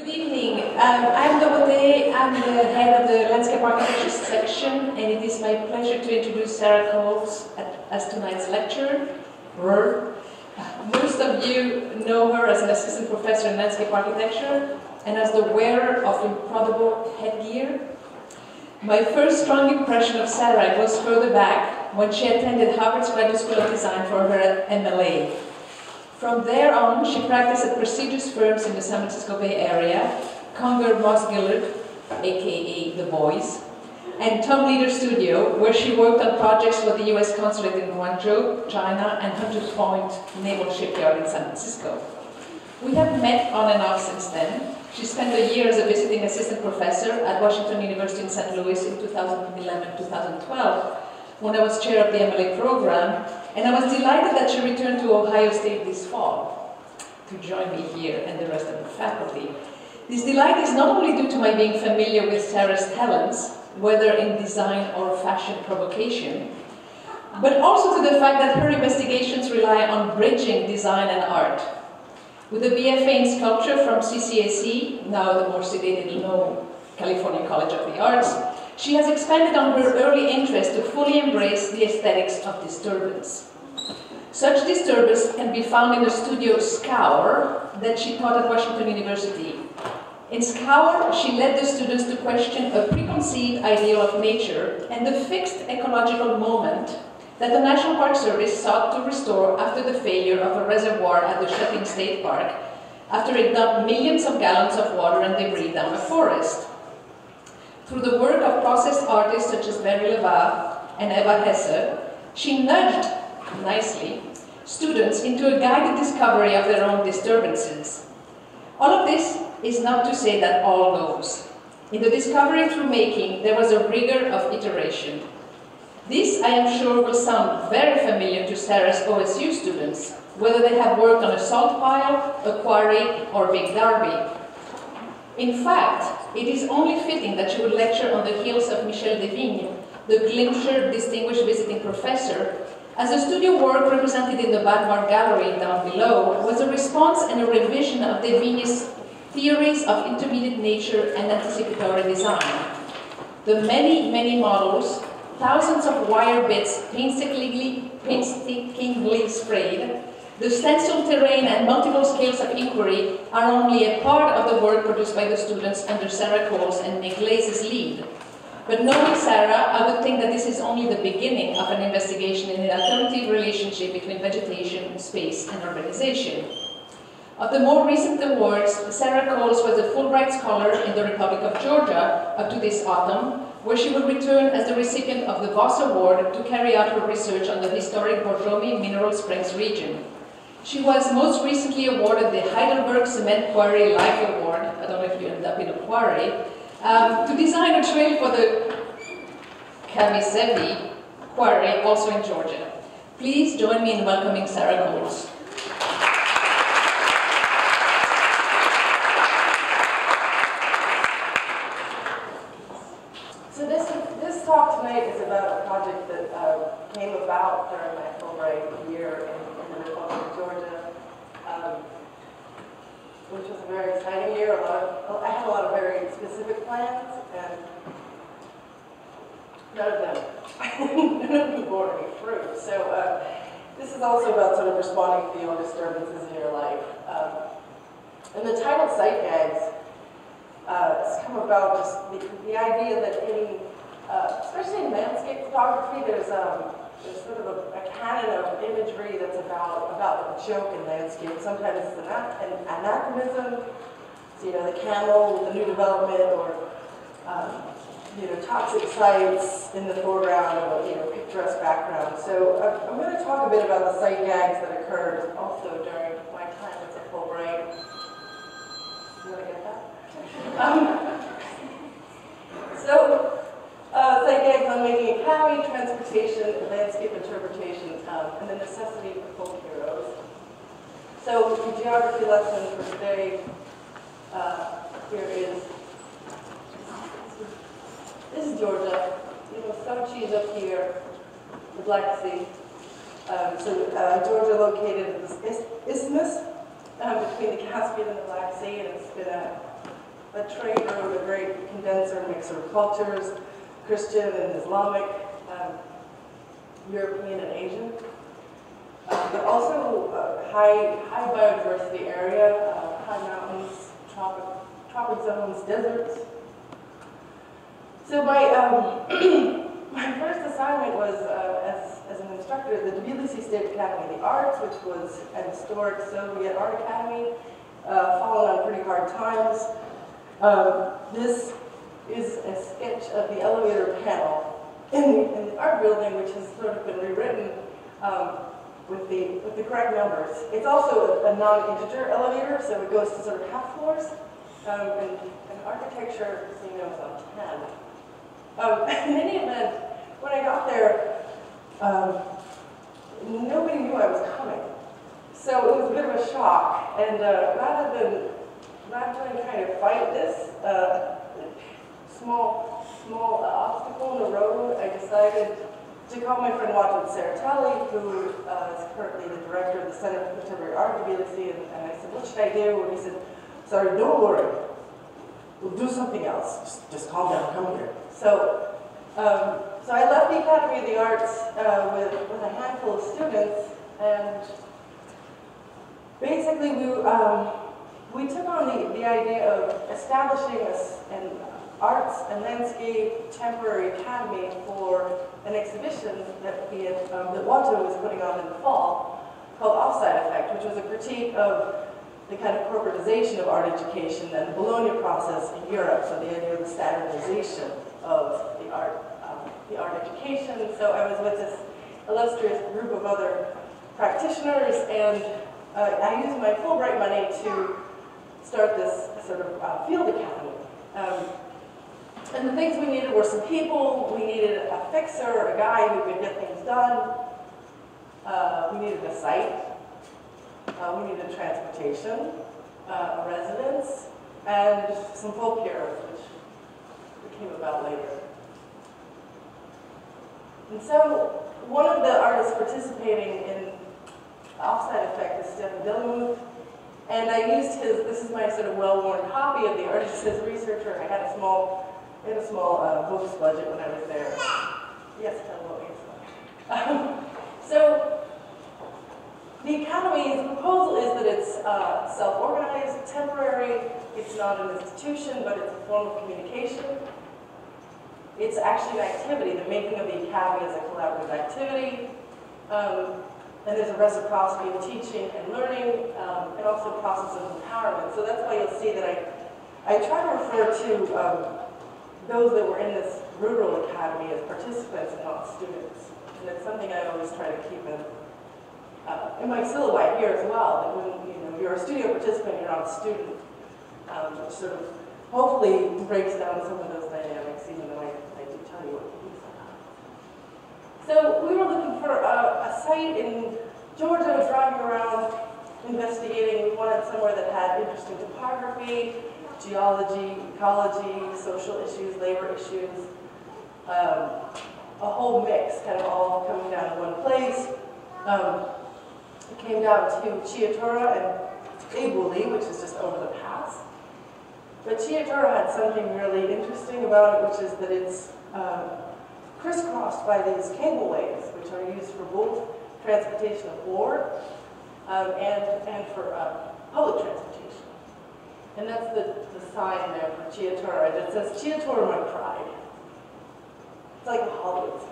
Good evening. I'm Dorothée. I'm the head of the Landscape Architecture section, and it is my pleasure to introduce Sarah Cowles as tonight's lecturer. Most of you know her as an assistant professor in landscape architecture and as the wearer of improbable headgear. My first strong impression of Sarah goes further back when she attended Harvard's Graduate School of Design for her MLA. From there on, she practiced at prestigious firms in the San Francisco Bay Area, Conger Moss Gillard, aka The Boys, and Tom Leader Studio, where she worked on projects for the US Consulate in Guangzhou, China, and Hunters Point Naval Shipyard in San Francisco. We have met on and off since then. She spent a year as a visiting assistant professor at Washington University in St. Louis in 2011-2012, when I was chair of the MLA program, and I was delighted that she returned to Ohio State this fall to join me here and the rest of the faculty. This delight is not only due to my being familiar with Sarah's talents, whether in design or fashion provocation, but also to the fact that her investigations rely on bridging design and art. With a BFA in sculpture from CCAC, now the more sedated Lowe California College of the Arts, she has expanded on her early interest to fully embrace the aesthetics of disturbance. Such disturbance can be found in the studio Scour that she taught at Washington University. In Scour, she led the students to question a preconceived ideal of nature and the fixed ecological moment that the National Park Service sought to restore after the failure of a reservoir at the Shutting State Park, after it dumped millions of gallons of water and debris down a forest. Through the work of processed artists such as Barry Leva and Eva Hesse, she nudged, nicely, students into a guided discovery of their own disturbances. All of this is not to say that all goes. In the discovery through making, there was a rigor of iteration. This, I am sure, will sound very familiar to Sarah's OSU students, whether they have worked on a salt pile, a quarry, or Big Derby. In fact, it is only fitting that she would lecture on the heels of Michel Devigne, the Glimcher Distinguished Visiting Professor, as the studio work represented in the Badmar Gallery down below was a response and a revision of Devigne's theories of intermediate nature and anticipatory design. The many, many models, thousands of wire bits painstakingly sprayed, the stenciled terrain and multiple scales of inquiry are only a part of the work produced by the students under Sarah Cowles and Nick Glaze's lead. But knowing Sarah, I would think that this is only the beginning of an investigation in an alternative relationship between vegetation, space, and urbanization. Of the more recent awards, Sarah Cowles was a Fulbright Scholar in the Republic of Georgia up to this autumn, where she will return as the recipient of the Voss Award to carry out her research on the historic Borjomi Mineral Springs region. She was most recently awarded the Heidelberg Cement Quarry Life Award, I don't know if you end up in a quarry, to design a trail for the Kamisevi Quarry, also in Georgia. Please join me in welcoming Sarah Cowles. This talk tonight is about a project that came about during my Fulbright year in the Republic of Georgia, which was a very exciting year. I had a lot of very specific plans, and none of them bore any fruit. So this is also about sort of responding to the own disturbances in your life. And the title Site Gags has come about just the idea that especially in landscape photography, there's sort of a canon of imagery that's about the joke in landscape. Sometimes it's an anachronism, so, the camel with the new development, or toxic sites in the foreground of a picturesque background. So I'm going to talk a bit about the site gags that occurred also during my time as a Fulbright. You want to get that? Site gags on making a county, transportation, landscape interpretation, and the necessity for folk heroes. So the geography lesson for today here is, this is Georgia. Sochi is up here, the Black Sea. Georgia located at this isthmus between the Caspian and the Black Sea, and it's been a a trade road, a great condenser, mixer of cultures, Christian and Islamic, European and Asian. But also high biodiversity area, high mountains, tropic zones, deserts. So my my first assignment was as an instructor at the Tbilisi State Academy of the Arts, which was an historic Soviet art academy, fallen on pretty hard times. This is a sketch of the elevator panel in the art building, which has sort of been rewritten with the correct numbers. It's also a non-integer elevator, so it goes to sort of half floors. And architecture, as you know, is on 10. In any event, when I got there, nobody knew I was coming. So it was a bit of a shock. And rather than kind of fight this small obstacle in the road, I decided to call my friend Knowlton School, who is currently the director of the Center for Contemporary Art at Tbilisi, and I said, what should I do? And he said, sorry, don't worry. We'll do something else. Just calm down, come here. So I left the Academy of the Arts with a handful of students, and basically we took on the idea of establishing an arts and landscape temporary academy for an exhibition that Watto was putting on in the fall called Offside Effect, which was a critique of the kind of corporatization of art education and the Bologna process in Europe, so the idea of the standardization of the art education. So I was with this illustrious group of other practitioners, and I used my Fulbright money to start this sort of field academy. And the things we needed were some people. We needed a fixer, a guy who could get things done. We needed a site. We needed transportation, a residence, and some folk heroes, which came about later. And so one of the artists participating in Offside Effect is Stefan Dilmuth, and I used this is my sort of well-worn copy of the artist as a researcher. I had a small books budget when I was there. Yes, tell what we So the Academy's proposal is that it's self-organized, temporary. It's not an institution, but it's a form of communication. It's actually an activity. The making of the Academy is a collaborative activity. And there's a reciprocity of teaching and learning, and also a process of empowerment. So that's why you'll see that I try to refer to those that were in this rural academy as participants and not students. And it's something I always try to keep in my syllabi here as well, that when you're a studio participant, you're not a student, which sort of hopefully breaks down some of those dynamics, even though I do tell you what to do sometimes. So we were looking for a site in Georgia, driving around, investigating. We wanted somewhere that had interesting topography, geology, ecology, social issues, labor issues, a whole mix, kind of all coming down to one place. It came down to Chiatura and Ebuli, which is just over the pass. But Chiatura had something really interesting about it, which is that it's crisscrossed by these cableways, which are used for both transportation of ore and for public transportation. And that's the sign there for Chiatura. It says, Chiatura, my pride. It's like a Hollywood sign.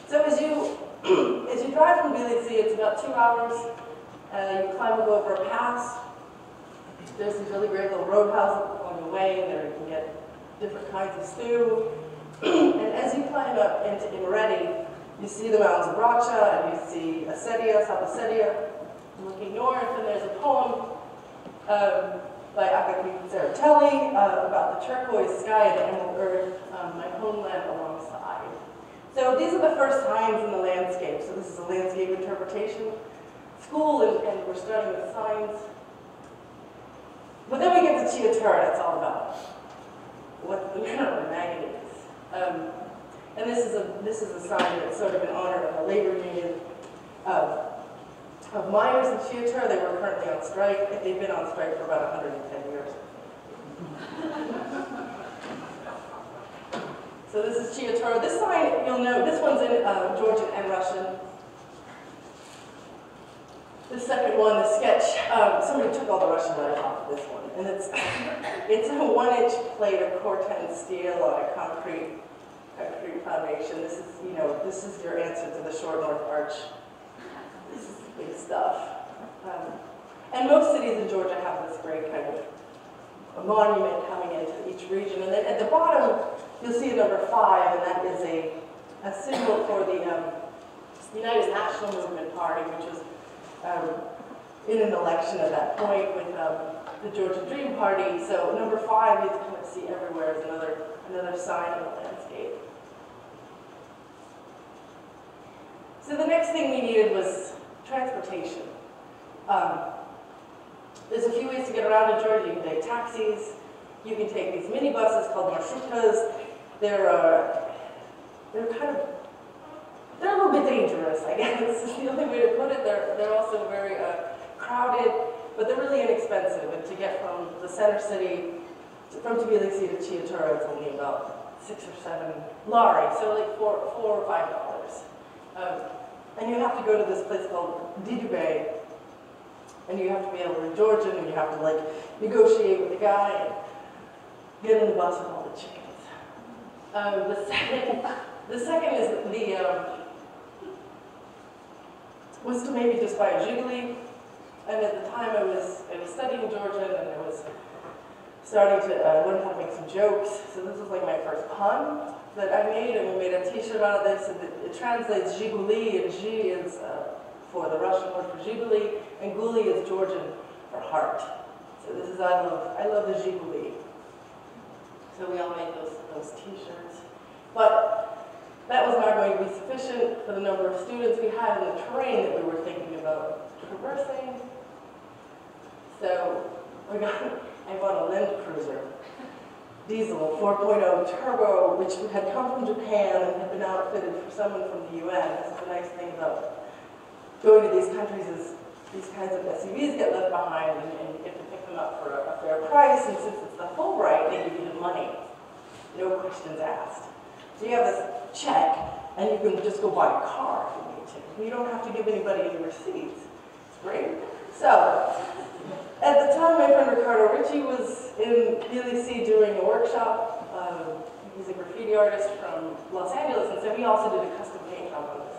So as you drive from Tbilisi, it's about 2 hours. You climb over a pass. There's these really great little roadhouses along the way, and there you can get different kinds of stew. And as you climb up into Imereti, you see the mountains of Racha, and you see Ossetia, South Ossetia. Looking north, and there's a poem by Akaki Tsereteli about the turquoise sky and the emerald earth, my homeland alongside. So these are the first signs in the landscape. So this is a landscape interpretation school, and we're starting with signs. But then we get to Chiatura, that's all about what the mineral or manganese. And this is a sign that's sort of in honor of a labor union of miners in Chiatura. They were currently on strike. They've been on strike for about 110 years. So this is Chiatura. This sign, you'll know, this one's in Georgian and Russian. The second one, the sketch, somebody took all the Russian letters off of this one. And it's a 1-inch plate of Corten steel on a concrete foundation. This is, you know, this is your answer to the short North Arch. This is big stuff. And most cities in Georgia have this great kind of a monument coming into each region. And then at the bottom, you'll see a number 5, and that is a symbol for the United National Movement Party, which was in an election at that point with the Georgia Dream Party. So number 5 you can kind of see everywhere as another sign of the landscape. So the next thing we needed was transportation. There's a few ways to get around in Georgia. You can take taxis. You can take these minibuses called marshrutas. They're a little bit dangerous, I guess. This is the only way to put it. They're also very crowded, but they're really inexpensive. And to get from the center city, from Tbilisi to Chiatura, it's only about 6 or 7 lari, so like $4 or $5. And you have to go to this place called Didube, and you have to be able to read Georgian, and you have to like negotiate with the guy and get in the bus with all the chickens. The second is was to maybe just buy a jiggly. And at the time I was studying Georgian, and I was starting to learn how to make some jokes. So this was like my first pun that I made, and we made a t-shirt out of this, and it translates Zhiguli, and Zhi is for the Russian word for Zhiguli, and Guli is Georgian for heart. So this is, I love the Zhiguli. So we all made those t-shirts. But that was not going to be sufficient for the number of students we had in the terrain that we were thinking about traversing. So I bought a Land Cruiser diesel 4.0 turbo, which had come from Japan and had been outfitted for someone from the UN. This is the nice thing about going to these countries is these kinds of SUVs get left behind, and you get to pick them up for a fair price. And since it's the Fulbright, they give you the money, no questions asked. So you have this check, and you can just go buy a car if you need to. You don't have to give anybody any receipts. It's great. So, at the time, my friend Ricardo Ricci was in Tbilisi doing a workshop. He's a graffiti artist from Los Angeles, and so he also did a custom paint job on this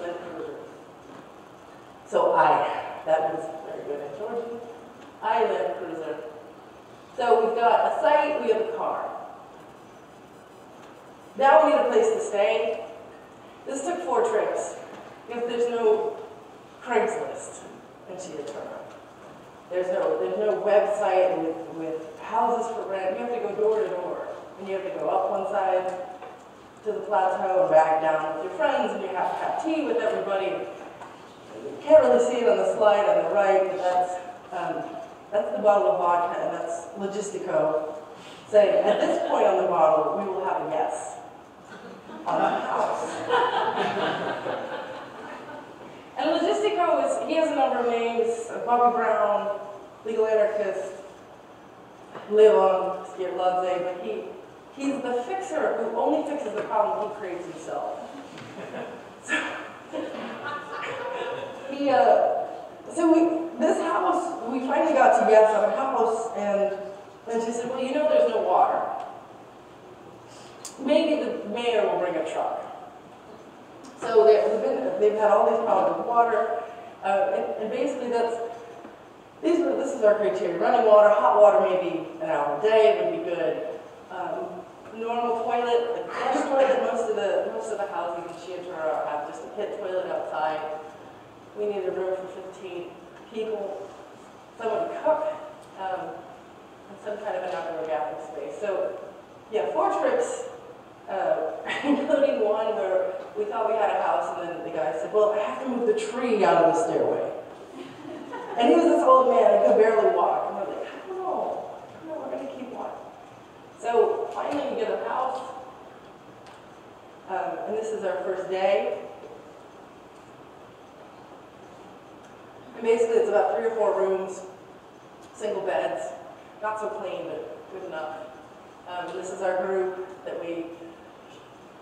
Land Cruiser. So that was very good in Georgia. Land Cruiser. So we've got a site, we have a car. Now we need a place to stay. This took 4 trips because there's no Craigslist in Chiatura. There's no website with houses for rent. You have to go door to door, and you have to go up one side to the plateau and back down with your friends, and you have to have tea with everybody. You can't really see it on the slide on the right, but that's the bottle of vodka, and that's Logistico saying, at this point on the bottle, we will have a yes on the house. And Logistico he has a number of names: Bobby Brown, legal anarchist, Leon Skierladze, but he's the fixer who only fixes the problem he creates himself. This house, we finally got to yes on a house, and then she said, well, you know there's no water. Maybe the mayor will bring a truck. So they've had all these problems with water, and basically this is our criteria. Running water, hot water, maybe an hour a day would be good. Normal toilet, like flush toilet. Most of the houses in Chiatura have just a pit toilet outside. We need a room for 15 people, someone to cook, and some kind of an outdoor gathering space. So, yeah, 4 trips, including one where we thought we had a house, and then the guy said, well, I have to move the tree out of the stairway. And he was this old man who could barely walk. And we're like, I don't know, we're going to keep walking. So finally we get a house, and this is our first day. And basically it's about 3 or 4 rooms, single beds, not so clean, but good enough. This is our group that we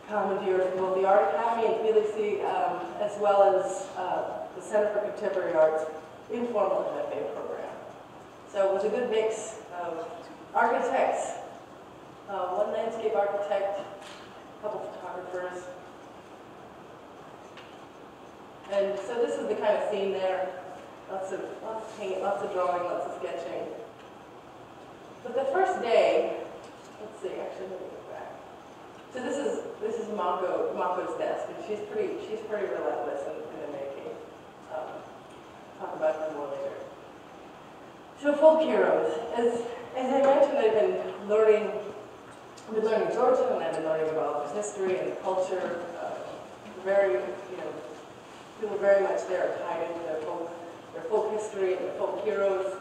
commandeered from both the Art Academy in Tbilisi, as well as the Center for Contemporary Arts informal MFA program. So it was a good mix of architects, one landscape architect, a couple photographers. And so this is the kind of scene there. Lots of paint, lots of drawing, lots of sketching. But the first day, let's see, actually let me go back. So this is Mako's desk, and she's pretty relentless in the making. Talk about her more later. So folk heroes. As I mentioned, I've been learning Georgian, and I've been learning about the history and the culture. People very much there are tied into their folk history and their folk heroes.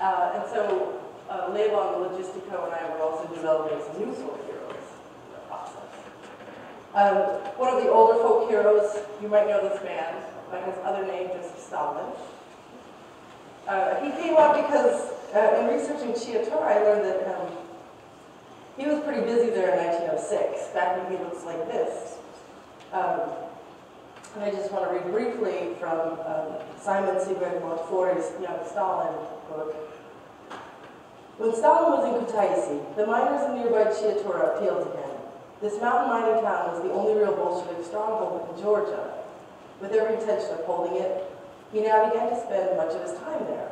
And so Levan Logistico and I were also developing some new folk heroes in the process. One of the older folk heroes, you might know this man by his other name, Joseph Stalin. He came up because in researching Chiatura, I learned that he was pretty busy there in 1906, back when he looks like this. And I just want to read briefly from Simon Sigurd Montfori's Young Stalin book. When Stalin was in Kutaisi, the miners in nearby Chiatura appealed to him. This mountain mining town was the only real Bolshevik stronghold in Georgia. With every intention of holding it, he now began to spend much of his time there.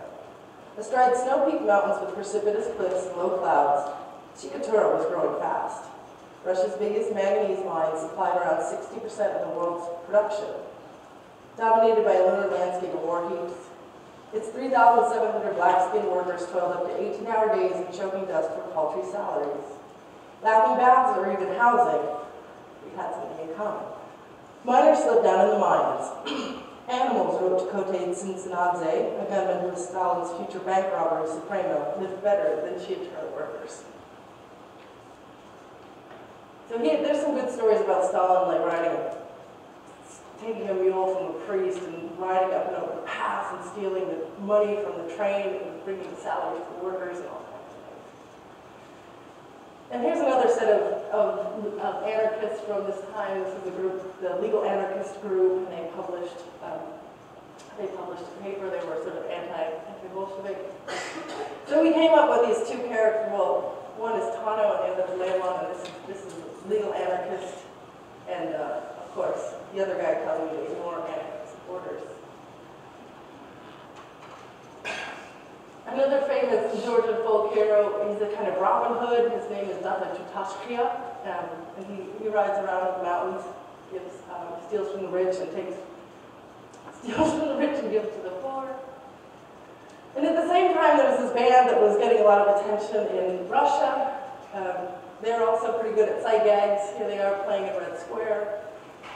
Astride snow-peaked mountains with precipitous cliffs and low clouds, Chiatura was growing fast. Russia's biggest manganese mine supplied around 60% of the world's production. Dominated by a lunar landscape of war heaps, its 3,700 black-skinned workers toiled up to 18-hour days in choking dust for paltry salaries. Lacking baths or even housing, we had something in common. Miners slept down in the mines. Animals, wrote Kote Tsinsanadze, a gunman with Stalin's future bank robbery Supremo, lived better than Chiatura workers. So there's some good stories about Stalin, like taking a mule from a priest and riding up and over the pass and stealing the money from the train and bringing the salaries to workers and all kinds of things. And here's another set of anarchists from this time. This is a group, the Legal Anarchist Group, and they published a paper. They were sort of anti-Bolshevik. So we came up with these two characters. Well, one is Tano and the other is Levan, and this is legal anarchist, and of course, the other guy telling you to ignore anarchist orders. Another famous Georgian folk hero is a kind of Robin Hood. His name is Data Tutashkia, and he rides around in the mountains, steals from the rich and gives to the poor. And at the same time, there was this band that was getting a lot of attention in Russia. They're also pretty good at sight gags. Here they are playing at Red Square.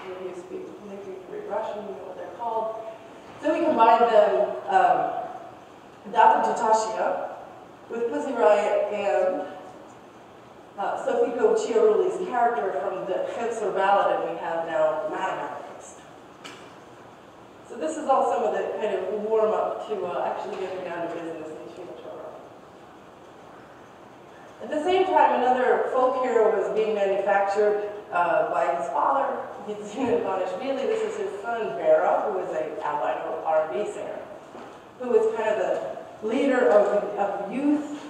Maybe you read Russian, you know what they're called. So we combined them, Data Tutashia, with Pussy Riot and Sofiko Chiaruli's character from the Chevsor ballad, and we have now Madam Anarchist. So this is all some of the kind of warm-up to actually getting down to business in Chiatura. At the same time, another folk hero was being manufactured by his father, Yitzhak Ivanishvili. This is his son, Vera, who is an albino R&B singer, who was kind of the leader of youth,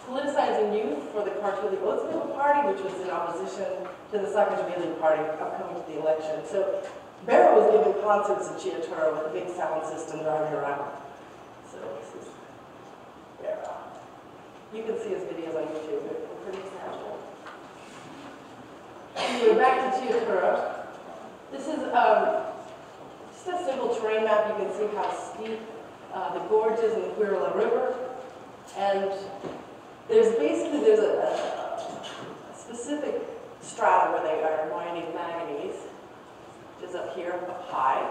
politicizing youth for the Kartuli Otsvili Party, which was in opposition to the Saakashvili Party upcoming to the election. So Vera was giving concerts in Chiatura with a big sound system driving around. So this is Vera. You can see his videos on YouTube. They're pretty natural. Anyway, back to Chiatura. This is just a simple terrain map. You can see how steep the gorge is in the Quirilla River. And there's a specific strata where they are mining manganese, which is up here, up high.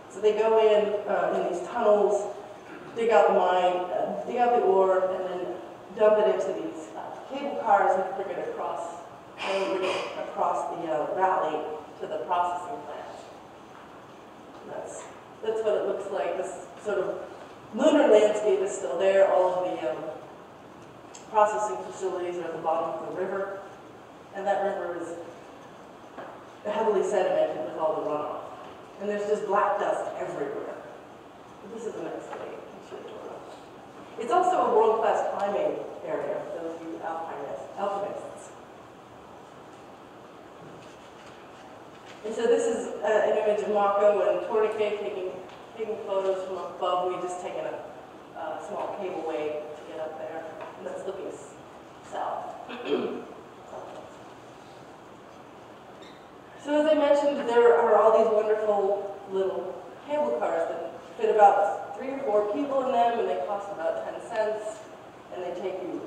So they go in these tunnels, dig out the mine, dig out the ore, and then dump it into these cable cars and bring it across the valley to the processing plant. That's what it looks like. This sort of lunar landscape is still there. All of processing facilities are at the bottom of the river, and that river is heavily sedimented with all the runoff. And there's just black dust everywhere. This is the next day in Chiatura. It's also a world-class climbing area for those of you alpinists. And so this is an image of Mako and Tourniquet taking photos from above. We've just taken a small cableway to get up there, and that's looking south. So as I mentioned, there are all these wonderful little cable cars that fit about 3 or 4 people in them, and they cost about 10 cents, and they take you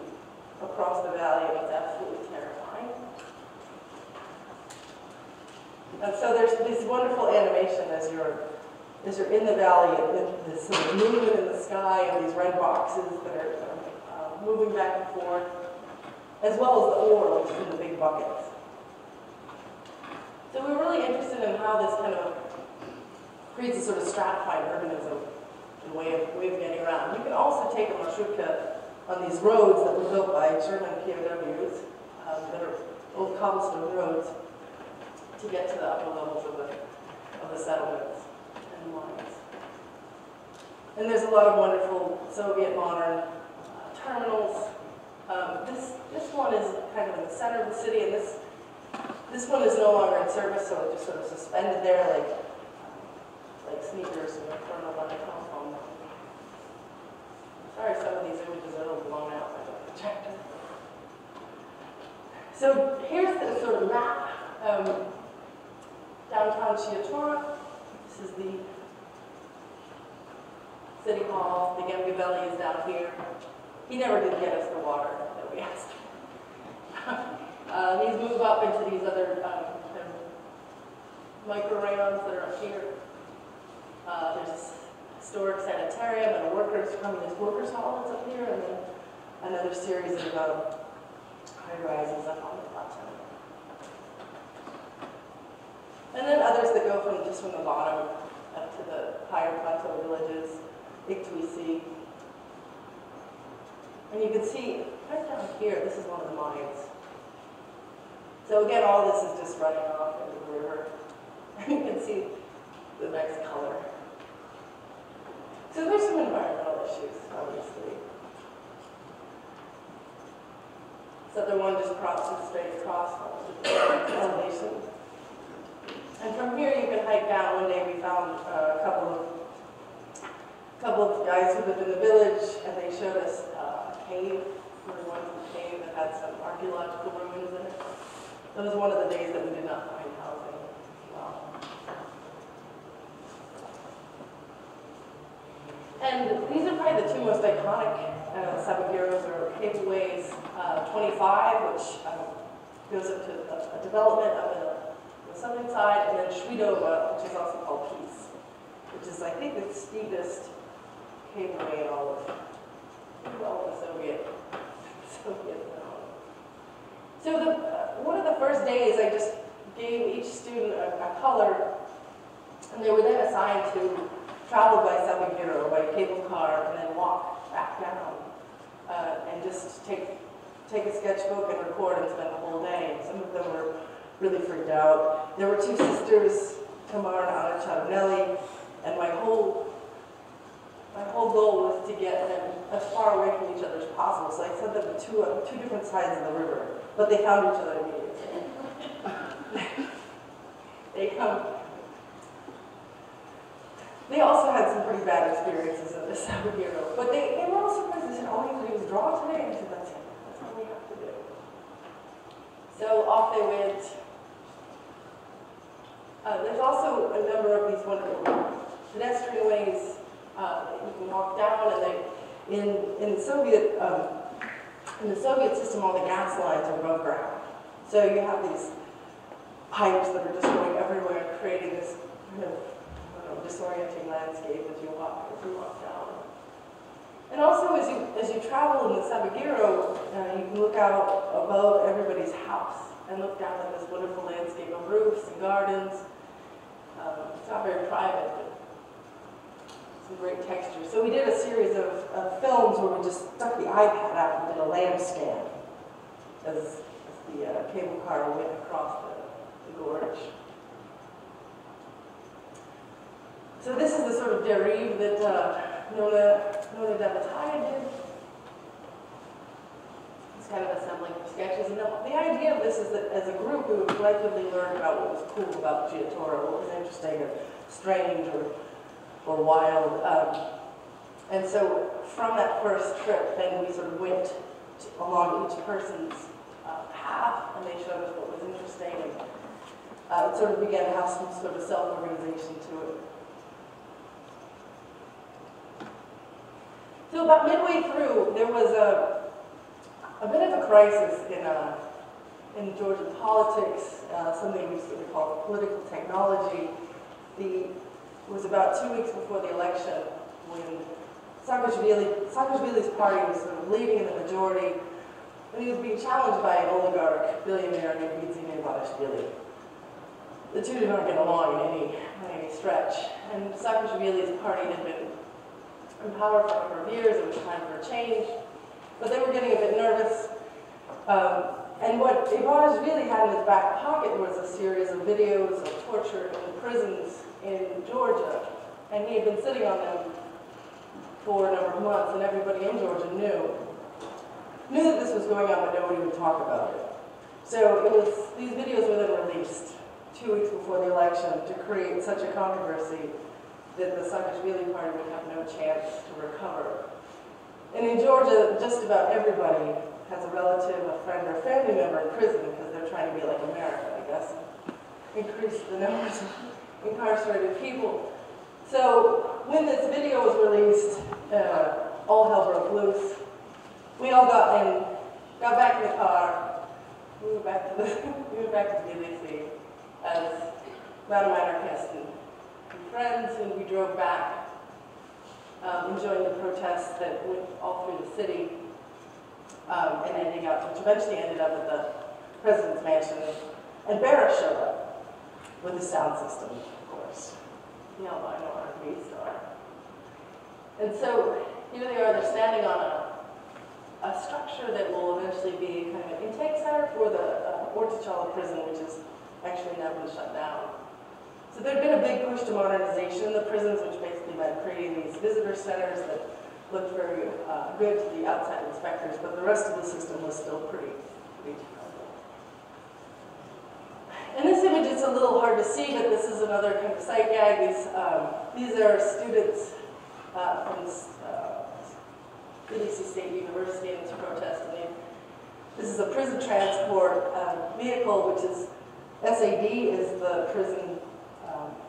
across the valley, and it's absolutely terrifying. And so there's this wonderful animation as you're in the valley, and this sort of movement in the sky, and these red boxes that are moving back and forth, as well as the ore, which is in the big buckets. So we're really interested in how this kind of creates a sort of stratified urbanism and way of getting around. You can also take a marshrutka on these roads that were built by German POWs that are old cobblestone roads to get to the upper levels of the settlements and mines. And there's a lot of wonderful Soviet modern terminals. This one is kind of in the center of the city, and this one is no longer in service, so it's just sort of suspended there like sneakers in the front of a telephone. Sorry, some of these images are a little blown out by the projector. So here's the sort of map. Downtown Chiatura. This is the city hall. The Gembelli is down here. He never did get us the water that we asked for. These move up into these other kind of micro-rayons that are up here. There's a historic sanitarium and a communist workers' hall that's up here, and then another series of high-rises up on the plateau. And then others that go from the bottom up to the higher plateau villages, Iktwisi. And you can see right down here, this is one of the mines. So again, all this is just running off into the river. And you can see the nice color. So there's some environmental issues, obviously. This other one just crosses straight across elevation. And from here you can hike down. One day we found a couple of guys who lived in the village, and they showed us a cave. We were going to the cave that had some archaeological ruins in it. That was one of the days that we did not find housing. Wow. And these are probably the two most iconic sabagiros or cableways. 25, which goes up to a development up in the southern side, and then Shvidova, which is also called Peace, which is, I think, the steepest cableway in all of the Soviet zone. So one of the first days, I just gave each student a color, and they were then assigned to travel by sabagiro, by cable car, and then walk back down, and just take a sketchbook and record and spend the whole day. And some of them were really freaked out. There were two sisters, Tamar and Anna Chardonnelli, and my whole goal was to get them as far away from each other as possible. So I sent them to two different sides of the river, but they found each other immediately. They also had some pretty bad experiences in this sabagiro, but they were all surprised. They said, all you have to do is draw today. And I said, that's it. That's all we have to do. So off they went. There's also a number of these wonderful pedestrian ways that you can walk down, and in the Soviet system, all the gas lines are above ground. So you have these pipes that are just going everywhere, creating this kind of disorienting landscape as you walk down. And also, as you travel in the sabagiro, you can look out above everybody's house and look down at this wonderful landscape of roofs and gardens. It's not very private, but some great textures. So we did a series of films where we just stuck the iPad out and did a land scan as the cable car went across the gorge. So this is the sort of derive that Nona Davataya did. It's kind of assembling sketches. And the idea of this is that as a group, we would collectively learn about what was cool about Chiatura, what was interesting or strange or wild. And so from that first trip, then we sort of went along each person's path, and they showed us what was interesting. And it sort of began to have some sort of self-organization to it. So about midway through, there was a bit of a crisis in Georgian politics, something we sort of call political technology. It was about 2 weeks before the election when Saakashvili's party was sort of leading in the majority, and he was being challenged by an oligarch billionaire named Bidzina Ivanishvili. The two did not get along in any stretch, and Saakashvili's party had been in power for a number of years. It was time for a change, but they were getting a bit nervous. And what Ivanishvili had in his back pocket was a series of videos of torture in the prisons in Georgia, and he had been sitting on them for a number of months, and everybody in Georgia knew that this was going on, but nobody would talk about it. So these videos were then released 2 weeks before the election to create such a controversy that the Saakashvili party would have no chance to recover. And in Georgia, just about everybody has a relative, a friend, or a family member in prison because they're trying to be like America, I guess, increase the numbers of incarcerated people. So when this video was released, all hell broke loose. We all got back in the car. We went back to Tbilisi as Madam Anarchist and friends, and we drove back, enjoying the protests that went all through the city, and ending up, which eventually ended up at the president's mansion. And Barrett showed up with the sound system, of course. The albino R&B star. And so here they are, they're standing on a structure that will eventually be kind of an intake center for the Ortichala prison, which is actually now been shut down. So there had been a big push to modernization in the prisons, which basically meant creating these visitor centers that looked very good to the outside inspectors, but the rest of the system was still pretty terrible. In this image, it's a little hard to see, but this is another kind of sight gag. These are students from Tbilisi State University in this protest. And this is a prison transport vehicle, which is SAD is the prison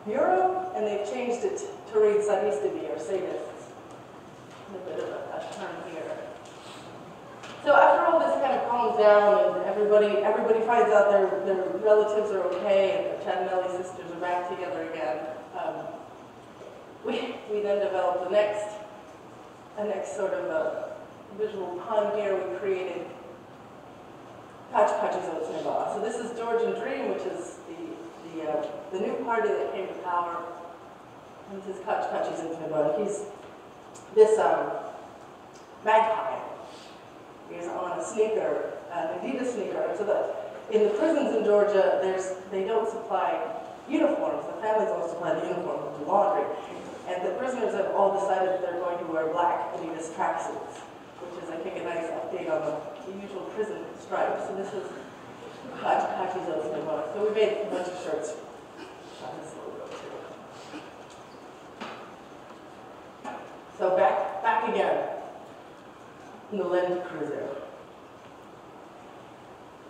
bureau, and they've changed it to read Sadistibi, or sadists. A bit of a term here. So after all this kind of calms down and everybody finds out their relatives are okay and their Chanelli sisters are back together again, we then developed a next sort of a visual pun here. We created Kachkachizotneva. So this is Georgian Dream, which is the new party that came to power. And this is Kachkachizotneva. He's this magpie. He's on a sneaker, an Adidas sneaker. And so in the prisons in Georgia, they don't supply uniforms. The families don't supply the uniforms, which is laundry. And the prisoners have all decided that they're going to wear black Adidas tracksuits, which is, I think, a nice update on the usual prison stripes. So this is Kachkachizotneva. So we made a bunch of shirts. This logo too. So back again in the Land Cruiser.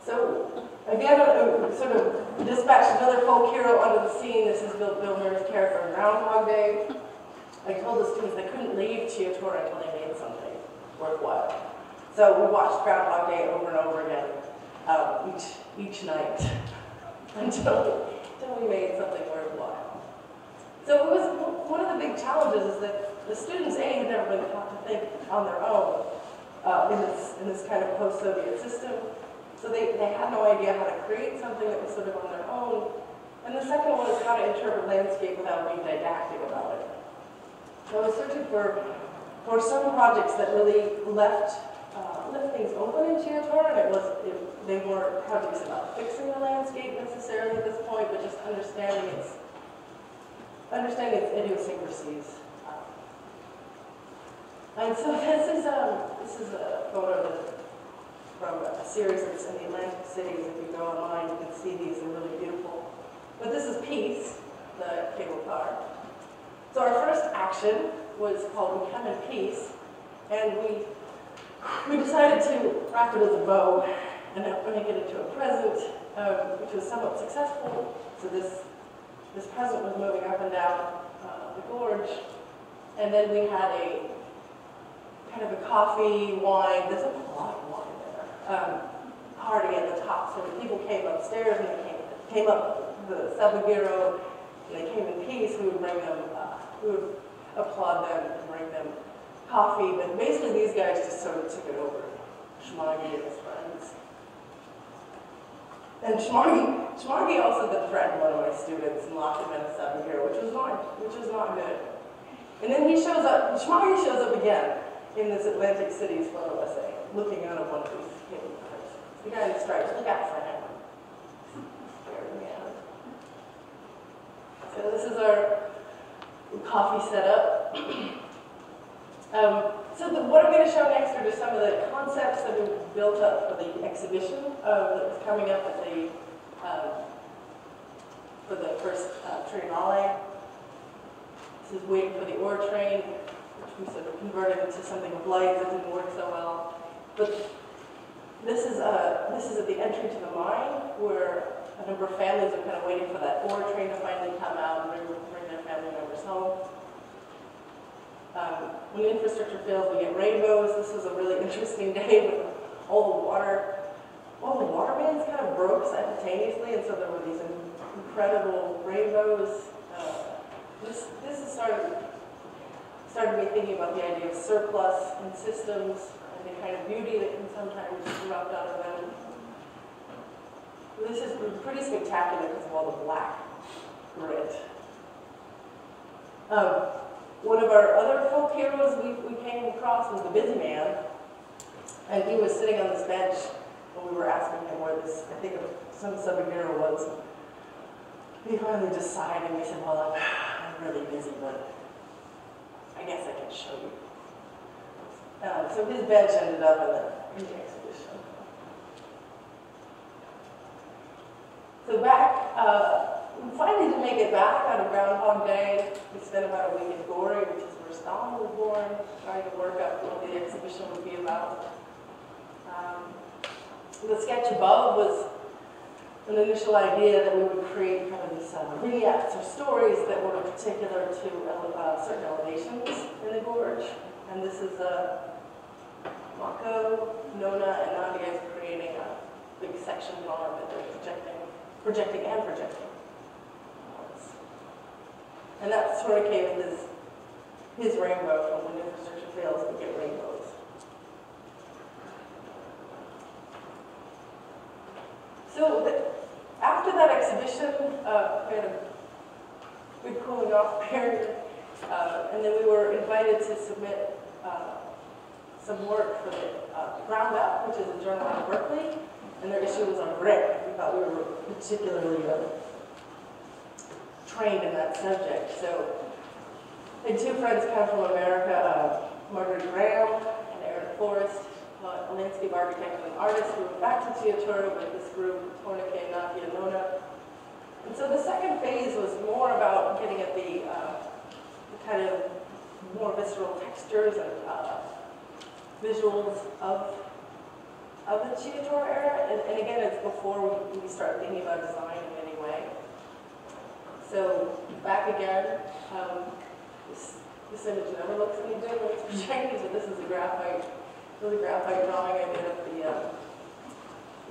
So again, sort of dispatched another folk hero onto the scene. This is Bill Murray's character on Groundhog Day. I told the students they couldn't leave Chiatura until they made something worthwhile. So we watched Groundhog Day over and over again, each night, until we made something worthwhile. So it was one of the big challenges is that the students, had never been taught to think on their own in this kind of post-Soviet system. So they had no idea how to create something that was sort of on their own. And the second one is how to interpret landscape without being didactic about it. So I was searching for some projects that really left things open in Chiatura, and they weren't projects about fixing the landscape necessarily at this point, but just understanding its idiosyncrasies. And so this is a photo from a series that's in the Atlantic cities. If you go online, you can see these. They're really beautiful. But this is Peace, the cable car. So our first action was called We Come in Peace, and we decided to wrap it as a bow and make it into a present, which was somewhat successful. So this present was moving up and down the gorge, and then we had a kind of a coffee, wine, there's a lot of wine there, party at the top. So when people came upstairs and they came up the Sabagiro, and they came in peace, we would bring them, we would applaud them and bring them coffee. But basically these guys just sort of took it over, Schmagi and his friends. And Schmagi also then threatened one of my students and locked him in a Sabagiro, which was not good. And then Schmagi shows up again in this Atlantic Cities photo essay, looking out of one of these cable cars. The guy in the stripes, look out for him. Scared me out. So this is our coffee setup. What I'm going to show next are just some of the concepts that we built up for the exhibition that was coming up at for the first Triennale. This is waiting for the ore train, which we sort of converted into something of light that didn't work so well. But this is at the entry to the mine, where a number of families are kind of waiting for that ore train to finally come out and bring their family members home. When infrastructure fails, we get rainbows. This was a really interesting day with all the water mains kind of broke simultaneously, and so there were these incredible rainbows. This has started me thinking about the idea of surplus in systems and the kind of beauty that can sometimes erupt out of them. This is pretty spectacular because of all the black grit. One of our other folk heroes we came across was the busy man, and he was sitting on this bench when we were asking him where this, I think some Sabagiro was. He finally just sighed and we said, well, I'm really busy, but I guess I can show you. So his bench ended up in the exhibition. So we finally did make it back out of Groundhog Day. We spent about a week in Gori, which is where Stalin was born, trying to work out what the exhibition would be about. The sketch above was an initial idea that we would create kind of these vignettes or stories that were particular to certain elevations in the gorge. And this is Mako, Nona, and Nadia is creating a big section bar that they're projecting. And that sort of came with his rainbow. From when infrastructure fails, we get rainbows. So after that exhibition, we had a big cooling off period, and then we were invited to submit some work for the Ground Up, which is a journal out of Berkeley, and their issue was on brick. We thought we were particularly trained in that subject. So I had two friends come from America, Margaret Graham and Eric Forrest, a landscape architect and artist who went back to Chiatura with this group, Tornike, Nadia, Nona. And so the second phase was more about getting at the kind of more visceral textures and visuals of the Chiatura era. And again, it's before we start thinking about design in any way. So back again, this image never looks any good when it's projected, but this is a graphite drawing I did of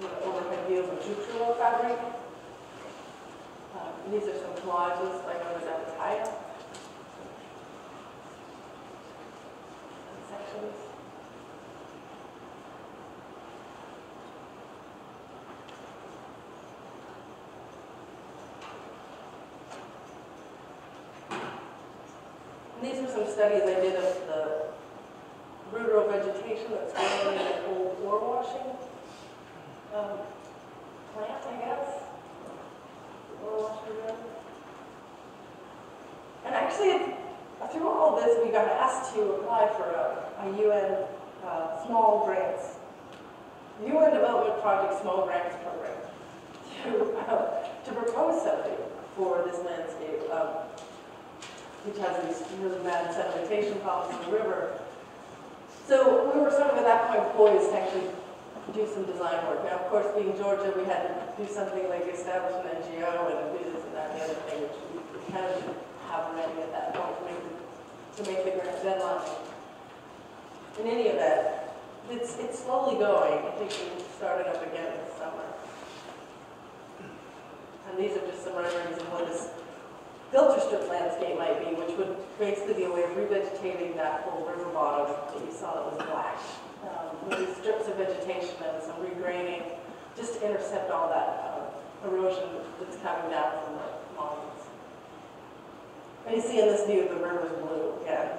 the overhead view of a Chiatura fabric. These are some collages by Nona Zapataya. Sections. these are some studies I did of the root row vegetation that's growing in an old ore washing plant, I guess. Ore washing room. And actually, through all this, we got asked to apply for a UN small grants, UN Development Project Small Grants Program, to propose something for this landscape, which has these really bad sedimentation problems in the river. So we were sort of at that point poised to actually do some design work. Now, of course, being Georgia, we had to do something like establish an NGO and do this and that and the other thing, which we kind of didn't have ready at that point to make the grant deadline. In any event, it's slowly going. I think we started up again this summer. And these are just some renderings of what this filter strip landscape might be, which would basically be a way of revegetating that whole river bottom that you saw that was black. With these strips of vegetation and some regrading, just to intercept all that erosion that's coming down from the mountains. And you see in this view the river's blue again.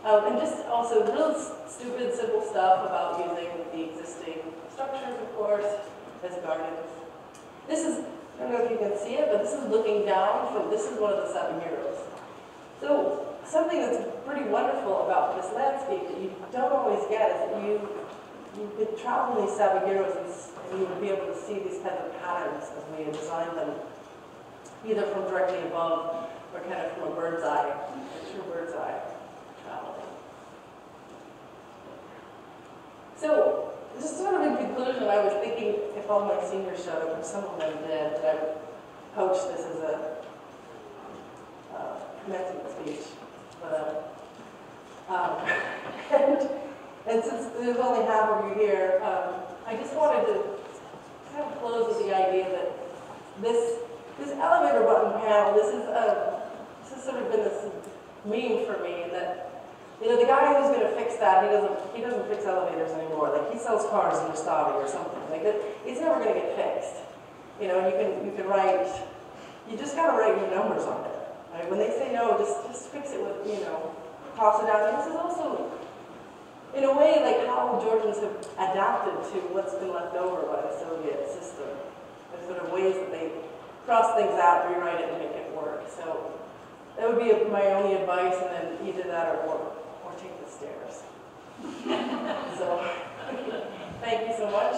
And just also real stupid, simple stuff about using the existing structures, of course, as gardens. This is, I don't know if you can see it, but this is looking down from, this is one of the Sabagiros. So something that's pretty wonderful about this landscape that you don't always get is that you could travel these Sabagiros and you would be able to see these kinds of patterns as we design them, either from directly above or kind of from a bird's eye, a true bird's eye traveling. So, just sort of in conclusion, I was thinking if all my seniors showed up, and some of them did, that I would coach this as a commencement speech. But, and since there's only half of you here, I just wanted to kind of close with the idea that this elevator button panel, this has sort of been this meme for me, that the guy who's going to fix that, he doesn't fix elevators anymore. Like, he sells cars in Mustavi or something like that. It's never going to get fixed. You can write. You just got to write your numbers on it. Right? When they say no, just fix it with toss it out. And this is also, in a way, like how Georgians have adapted to what's been left over by the Soviet system. There's sort of ways that they cross things out, rewrite it, and make it work. So that would be my only advice, and then either that or take the stairs. So, thank you so much.